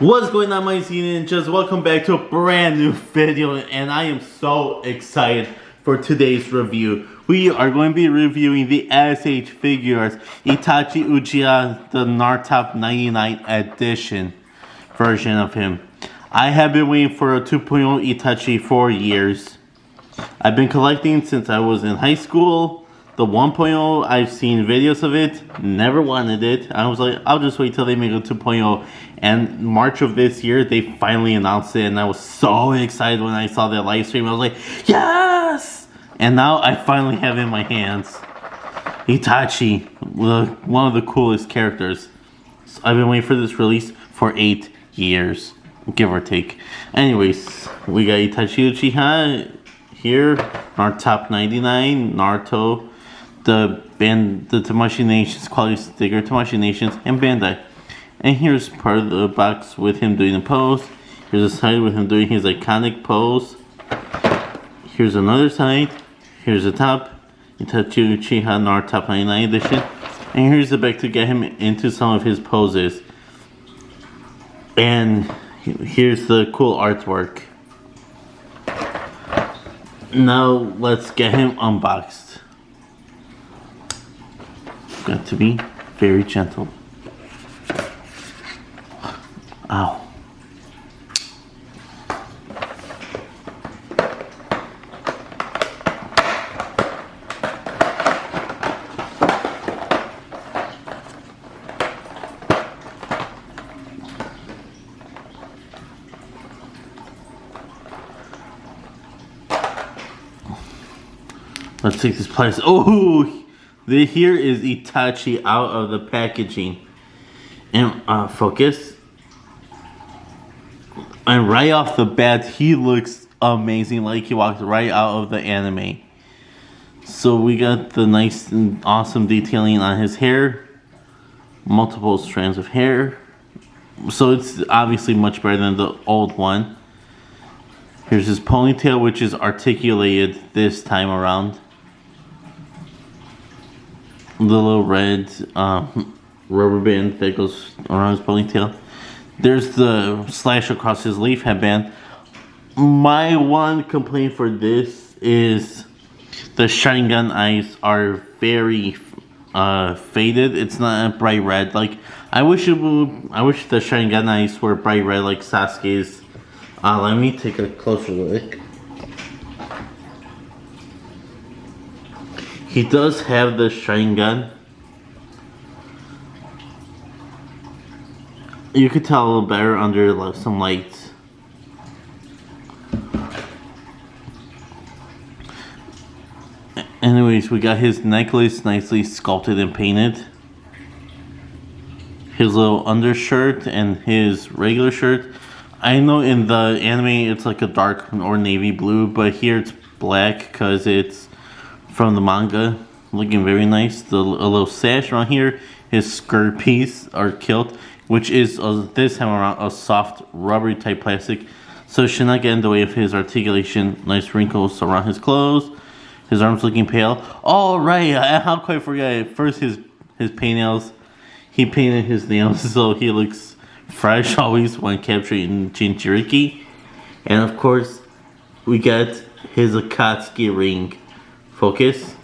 What's going on, my Z Ninjas? Welcome back to a brand new video, and I am so excited for today's review. We are going to be reviewing the SH Figuarts Itachi Uchiha, the NARUTOP99 edition version of him. I have been waiting for a 2.0 Itachi for years. I've been collecting since I was in high school. The 1.0, I've seen videos of it, never wanted it. I was like, I'll just wait till they make a 2.0. And March of this year, they finally announced it, and I was so excited when I saw that live stream. I was like, yes! And now I finally have it in my hands. Itachi, one of the coolest characters. So I've been waiting for this release for 8 years, give or take. Anyways, we got Itachi Uchiha here, NARUTOP99, Naruto, the Tamashii Nations, quality sticker, Tamashii Nations, and Bandai. And here's part of the box with him doing the pose. Here's a side with him doing his iconic pose. Here's another side. Here's the top, Itachi Uchiha NARUTOP99 edition. And here's the back to get him into some of his poses. And here's the cool artwork. Now let's get him unboxed. Got to be very gentle. Ow. Let's take this place. Oh, here is Itachi out of the packaging. And focus. And right off the bat, he looks amazing, like he walked right out of the anime. So we got the nice and awesome detailing on his hair. Multiple strands of hair. So it's obviously much better than the old one. Here's his ponytail, which is articulated this time around. The little red rubber band that goes around his ponytail. There's the slash across his leaf headband. My one complaint for this is the Sharingan eyes are very faded. It's not a bright red. Like I wish the Sharingan eyes were bright red like Sasuke's. Let me take a closer look. He does have the Sharingan. You could tell a little better under some lights. Anyways, we got his necklace nicely sculpted and painted. His little undershirt and his regular shirt. I know in the anime it's like a dark or navy blue, but here it's black because it's from the manga. Looking very nice. A little sash around here. His skirt piece or kilt, which is this time around a soft rubbery type plastic, so it should not get in the way of his articulation. Nice wrinkles around his clothes. His arms looking pale. Oh right, how could I forget? First his paint nails. He painted his nails so he looks fresh always when capturing Jinchuriki. And of course, we got his Akatsuki ring. Focus.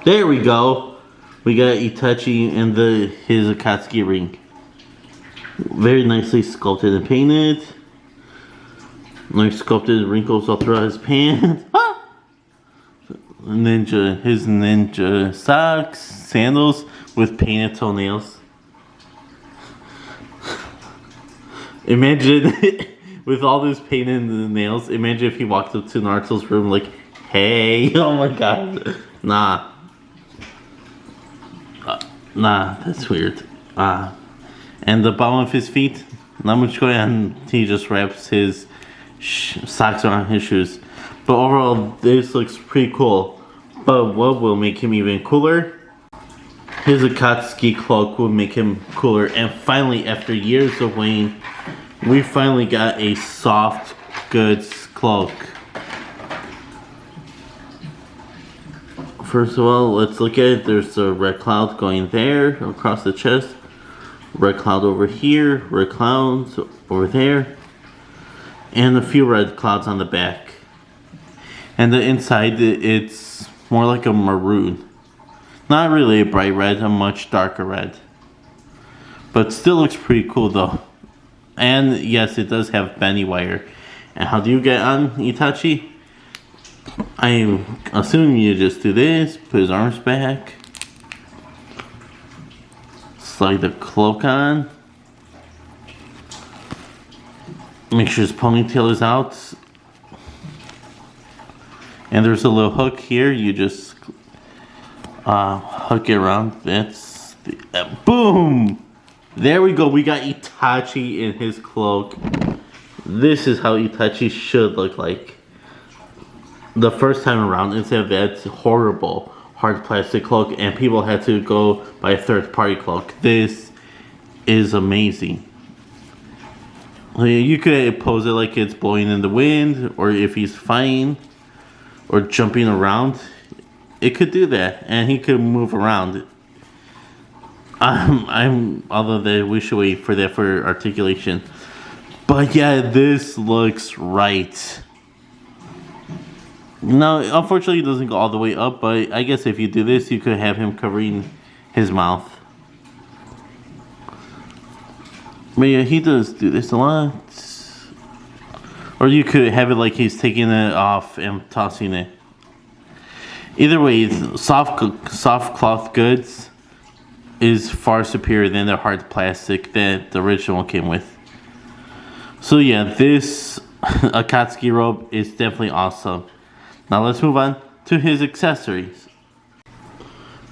There we go. We got Itachi and his Akatsuki ring. Very nicely sculpted and painted. Nice sculpted wrinkles all throughout his pants. His ninja socks, sandals with painted toenails. Imagine with all this paint in the nails. Imagine if he walked up to Naruto's room like, "Hey, oh my god, nah." Nah, that's weird. And the bottom of his feet, not much going on. He just wraps his socks around his shoes. But overall, this looks pretty cool. But what will make him even cooler his Akatsuki cloak would make him cooler. And finally, after years of waiting, we finally got a soft goods cloak. First of all, let's look at it. There's a red cloud going there across the chest. Red cloud over here. Red clouds over there. And a few red clouds on the back. And the inside, it's more like a maroon. Not really a bright red, a much darker red. But still looks pretty cool though. And yes, it does have bendy wire. And how do you get on Itachi? I'm assuming you just do this, put his arms back, slide the cloak on, make sure his ponytail is out, and there's a little hook here, you just hook it around, that's, boom! There we go, we got Itachi in his cloak. This is how Itachi should look like. The first time around, instead of that horrible hard plastic cloak, and people had to go buy a third-party cloak. This is amazing. You could pose it like it's blowing in the wind, or if he's flying, or jumping around. It could do that, and he could move around. Although we should wait for that for articulation. But yeah, this looks right. No, unfortunately it doesn't go all the way up, but I guess if you do this, you could have him covering his mouth. But yeah, he does do this a lot. Or you could have it like he's taking it off and tossing it. Either way, soft cloth goods is far superior than the hard plastic that the original came with. So yeah, this Akatsuki robe is definitely awesome. Now let's move on to his accessories.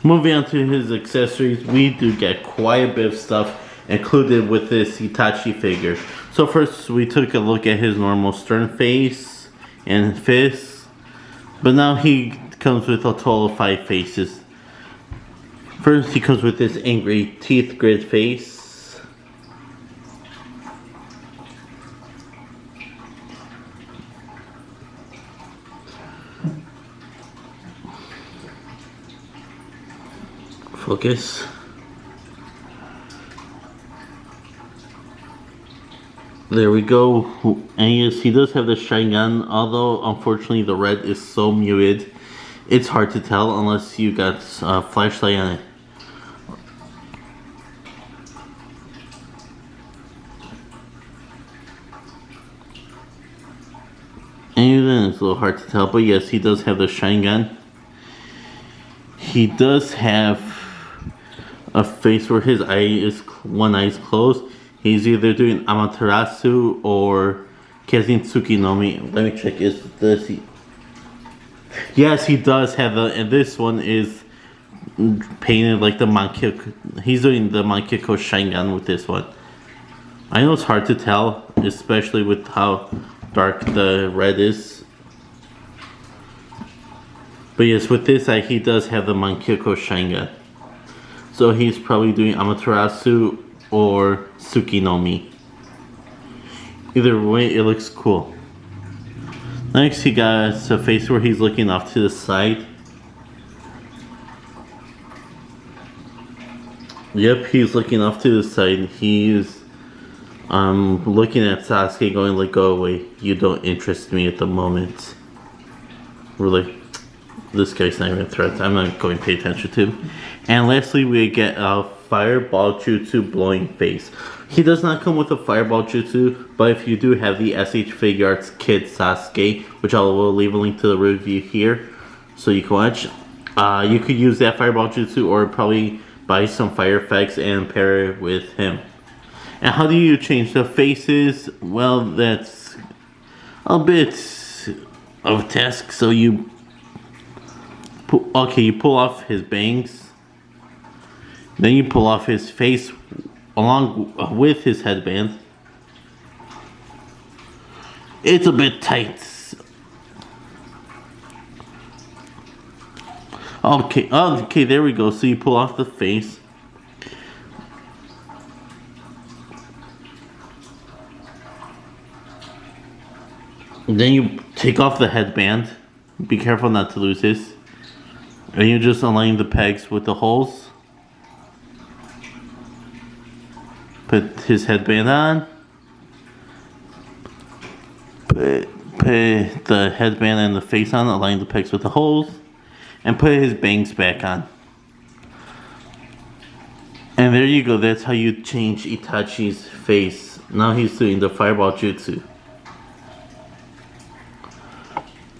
Moving on to his accessories, we do get quite a bit of stuff included with this Itachi figure. So first we took a look at his normal stern face and fists, but now he comes with a total of 5 faces. First he comes with this angry teeth grit face. Focus. There we go. And yes, he does have the Sharingan, although unfortunately the red is so muted. It's hard to tell unless you got a flashlight on it. And then it's a little hard to tell, but yes, he does have the Sharingan. He does have a face where his one eye is closed. He's either doing Amaterasu or Kezintsuki no Mi. Let me check. Does he? Yes, he does have and this one is painted like the Mankiko. He's doing the Mankiko Sharingan with this one. I know it's hard to tell, especially with how dark the red is. But yes, with this eye, he does have the Mankiko Sharingan. So he's probably doing Amaterasu or Tsuki no Mi. Either way, it looks cool. Next, he got a face where he's looking off to the side. Yep, he's looking off to the side. He's looking at Sasuke going like, go away. You don't interest me at the moment. Really. This guy's not even a threat. I'm not going to pay attention to him. And lastly, we get a Fireball Jutsu blowing face. He does not come with a Fireball Jutsu, but if you do have the SH Figuarts Kid Sasuke, which I will leave a link to the review here, so you can watch, you could use that Fireball Jutsu or probably buy some fire effects and pair it with him. And how do you change the faces? Well, that's a bit of a task. So you pull off his bangs, then you pull off his face along with his headband. It's a bit tight. Okay, okay, there we go. So you pull off the face. Then you take off the headband. Be careful not to lose this. And you just align the pegs with the holes. Put his headband on. Put the headband and the face on. Align the pegs with the holes. And put his bangs back on. And there you go. That's how you change Itachi's face. Now he's doing the fireball jutsu.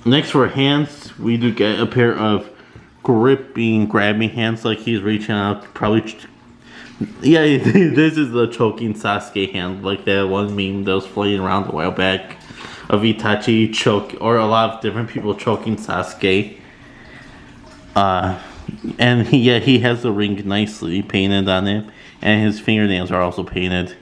Next for hands, we do get a pair of grabbing hands, like he's reaching out. Probably, yeah, this is the choking Sasuke hand, like that one meme that was floating around a while back of Itachi or a lot of different people choking Sasuke. And he has the ring nicely painted on him, and his fingernails are also painted.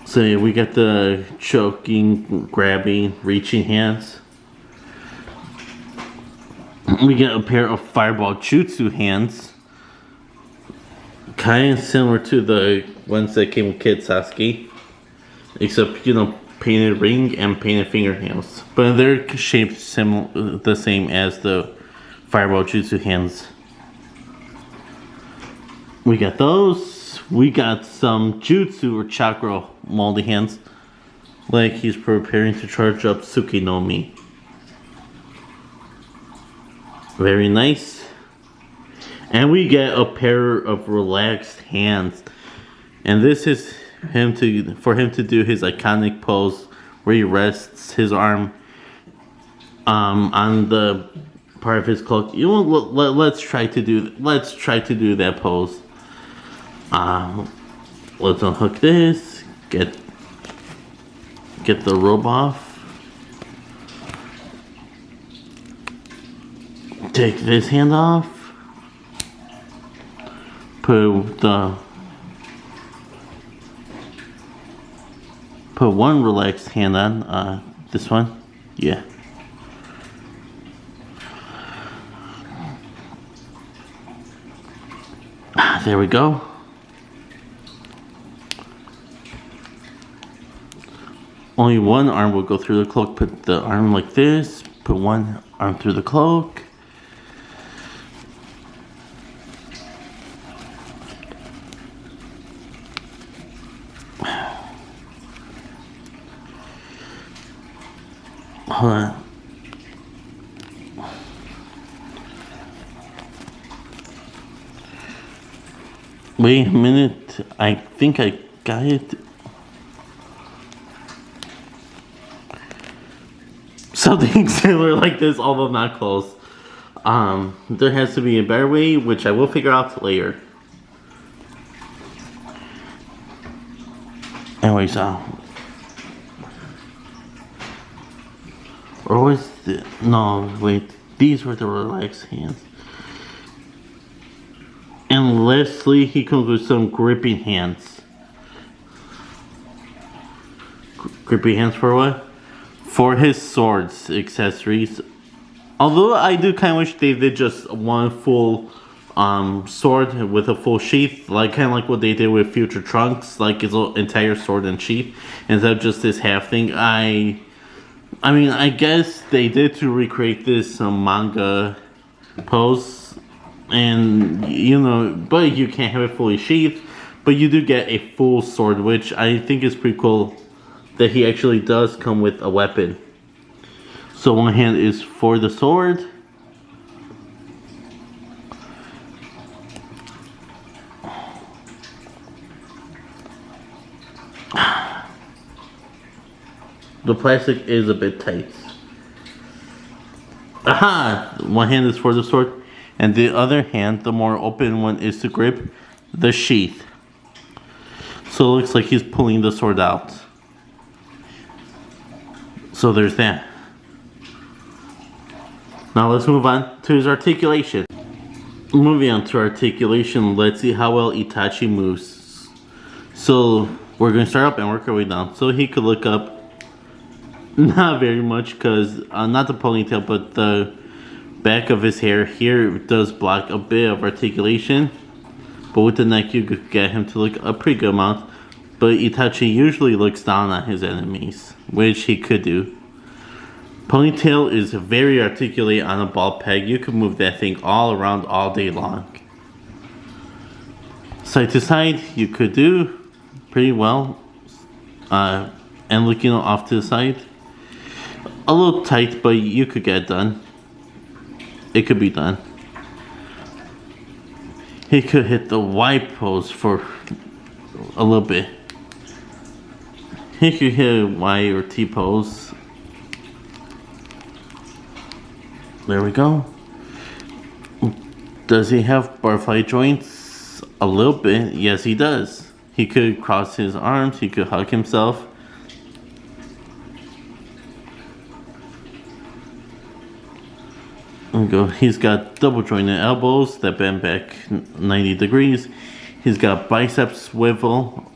So yeah, we got the choking, grabbing, reaching hands. We get a pair of fireball jutsu hands. Kind of similar to the ones that came with Kid Sasuke. Except, you know, painted ring and painted fingernails. But they're shaped the same as the fireball jutsu hands. We got those. We got some jutsu or chakra moldy hands, like he's preparing to charge up Suke no Mi. Very nice. And we get a pair of relaxed hands, and this is for him to do his iconic pose where he rests his arm on the part of his cloak. You know, let's try to do that pose. Let's unhook this, get the robe off, take this hand off, put one relaxed hand on, this one, yeah. There we go. Only one arm will go through the cloak. Put the arm like this. Put one arm through the cloak. Hold on. Wait a minute. I think I got it. Something similar like this, although not close. There has to be a better way, which I will figure out later. Anyways, or was the no wait? These were the relaxed hands. And lastly, he comes with some gripping hands. Gripping hands for what? For his swords accessories. Although I do kind of wish they did just one full sword with a full sheath, like kind of like what they did with Future Trunks, like his entire sword and sheath, instead of just this half thing. I mean, I guess they did to recreate this manga pose, and you know, but you can't have it fully sheathed. But you do get a full sword, which I think is pretty cool. That he actually does come with a weapon. So one hand is for the sword. The plastic is a bit tight. Aha! One hand is for the sword, and the other hand, the more open one, is to grip the sheath. So it looks like he's pulling the sword out. So there's that. Now let's move on to his articulation. Moving on to articulation, let's see how well Itachi moves. So we're going to start up and work our way down. So he could look up Not very much, because not the ponytail, but the back of his hair here does block a bit of articulation. But with the neck, you could get him to look a pretty good amount. But Itachi usually looks down on his enemies, which he could do. Ponytail is very articulate on a ball peg. You could move that thing all around all day long. Side to side, you could do pretty well. And looking off to the side. A little tight, but you could get it done. It could be done. He could hit the Y pose for a little bit. He could hit a Y or T pose. There we go. Does he have butterfly joints? A little bit. Yes, he does. He could cross his arms. He could hug himself. Go. He's got double jointed elbows that bend back 90 degrees. He's got bicep swivel.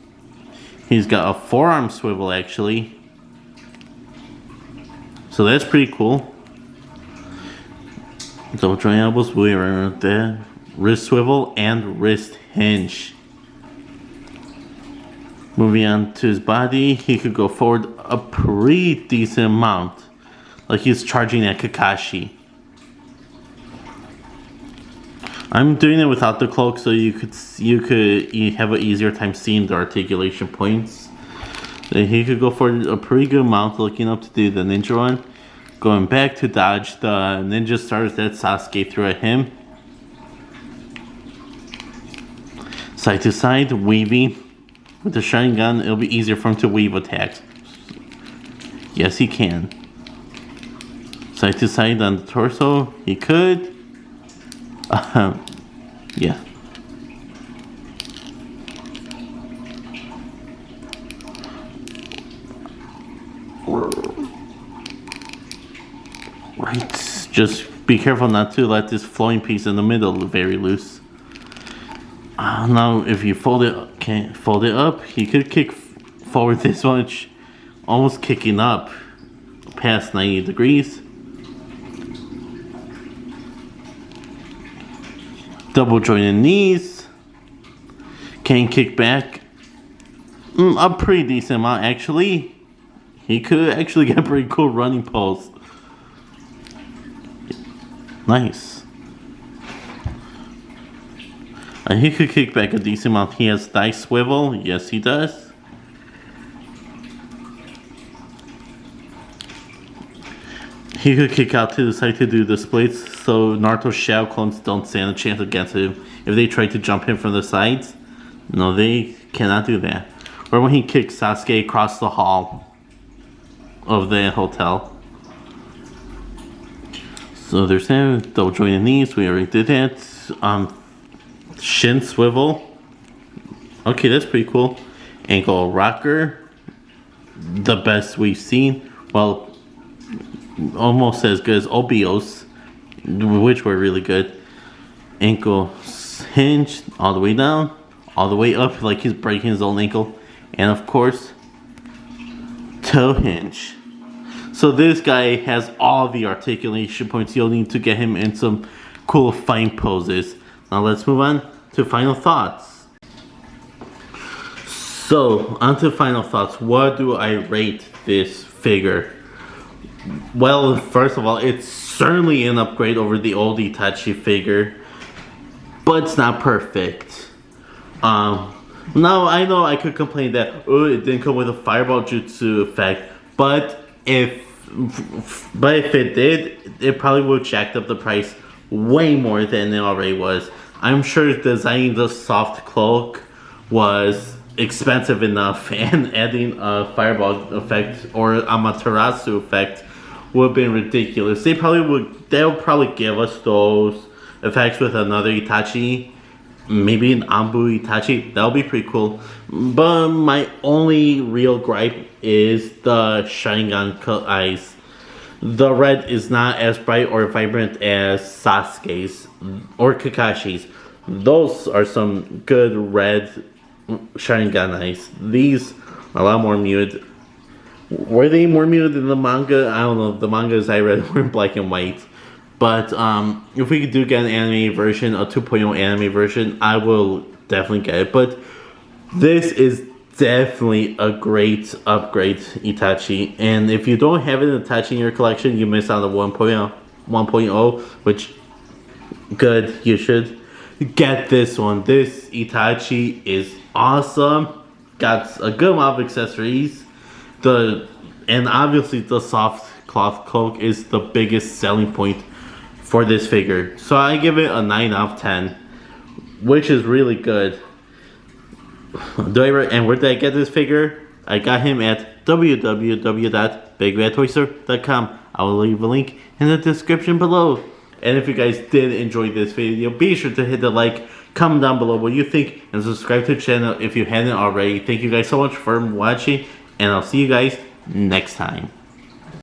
He's got a forearm swivel actually. So that's pretty cool. Double jointed elbows, way around there. Wrist swivel and wrist hinge. Moving on to his body, he could go forward a pretty decent amount. Like he's charging at Kakashi. I'm doing it without the cloak so you could have an easier time seeing the articulation points. So he could go for a pretty good amount, looking up to do the ninja run. Going back to dodge the ninja stars that Sasuke threw at him. Side to side, weaving. With the Sharingan, it'll be easier for him to weave attacks. Yes, he can. Side to side on the torso, he could. Yeah. Right. Just be careful not to let this flowing piece in the middle very loose. Now, if you fold it up, he could kick forward this much, almost kicking up past 90 degrees. Double jointed knees. Can kick back a pretty decent amount actually. He could actually get a pretty cool running pose. Nice. He could kick back a decent amount. He has thigh swivel. Yes, he does. He could kick out to the side to do the splits, so Naruto's shadow clones don't stand a chance against him. If they try to jump him from the sides, no, they cannot do that. Or when he kicks Sasuke across the hall of the hotel. So there's that. Double jointed knees, we already did that. Shin swivel. Okay, that's pretty cool. Ankle rocker. The best we've seen. Well, almost as good as Obios, which were really good. Ankle hinge all the way down, all the way up like he's breaking his own ankle. And of course, toe hinge. So this guy has all the articulation points you'll need to get him in some cool fighting poses. Now let's move on to final thoughts. So, on to final thoughts. What do I rate this figure? Well, first of all, it's certainly an upgrade over the old Itachi figure, but it's not perfect. Now I know I could complain that it didn't come with a fireball jutsu effect, but if it did, it probably would have jacked up the price way more than it already was. I'm sure designing the soft cloak was expensive enough, and adding a fireball effect or Amaterasu effect would have been ridiculous. They'll probably give us those effects with another Itachi, maybe an Anbu Itachi. That'll be pretty cool. But my only real gripe is the Sharingan eyes. The red is not as bright or vibrant as Sasuke's or Kakashi's. Those are some good red Sharingan eyes. These are a lot more muted. Were they more muted than the manga? I don't know. The mangas I read were in black and white. But if we do get an anime version, a 2.0 anime version, I will definitely get it. But this is definitely a great upgrade, Itachi. And if you don't have an Itachi in your collection, you miss out on 1.0, which, good, you should get this one. This Itachi is awesome. Got a good amount of accessories. And obviously the soft cloth cloak is the biggest selling point for this figure. So I give it a 9 out of 10, which is really good. And where did I get this figure? I got him at www.bigbadtoystore.com. I will leave a link in the description below. And if you guys did enjoy this video, be sure to hit the like, comment down below what you think, and subscribe to the channel if you hadn't already. Thank you guys so much for watching, and I'll see you guys next time.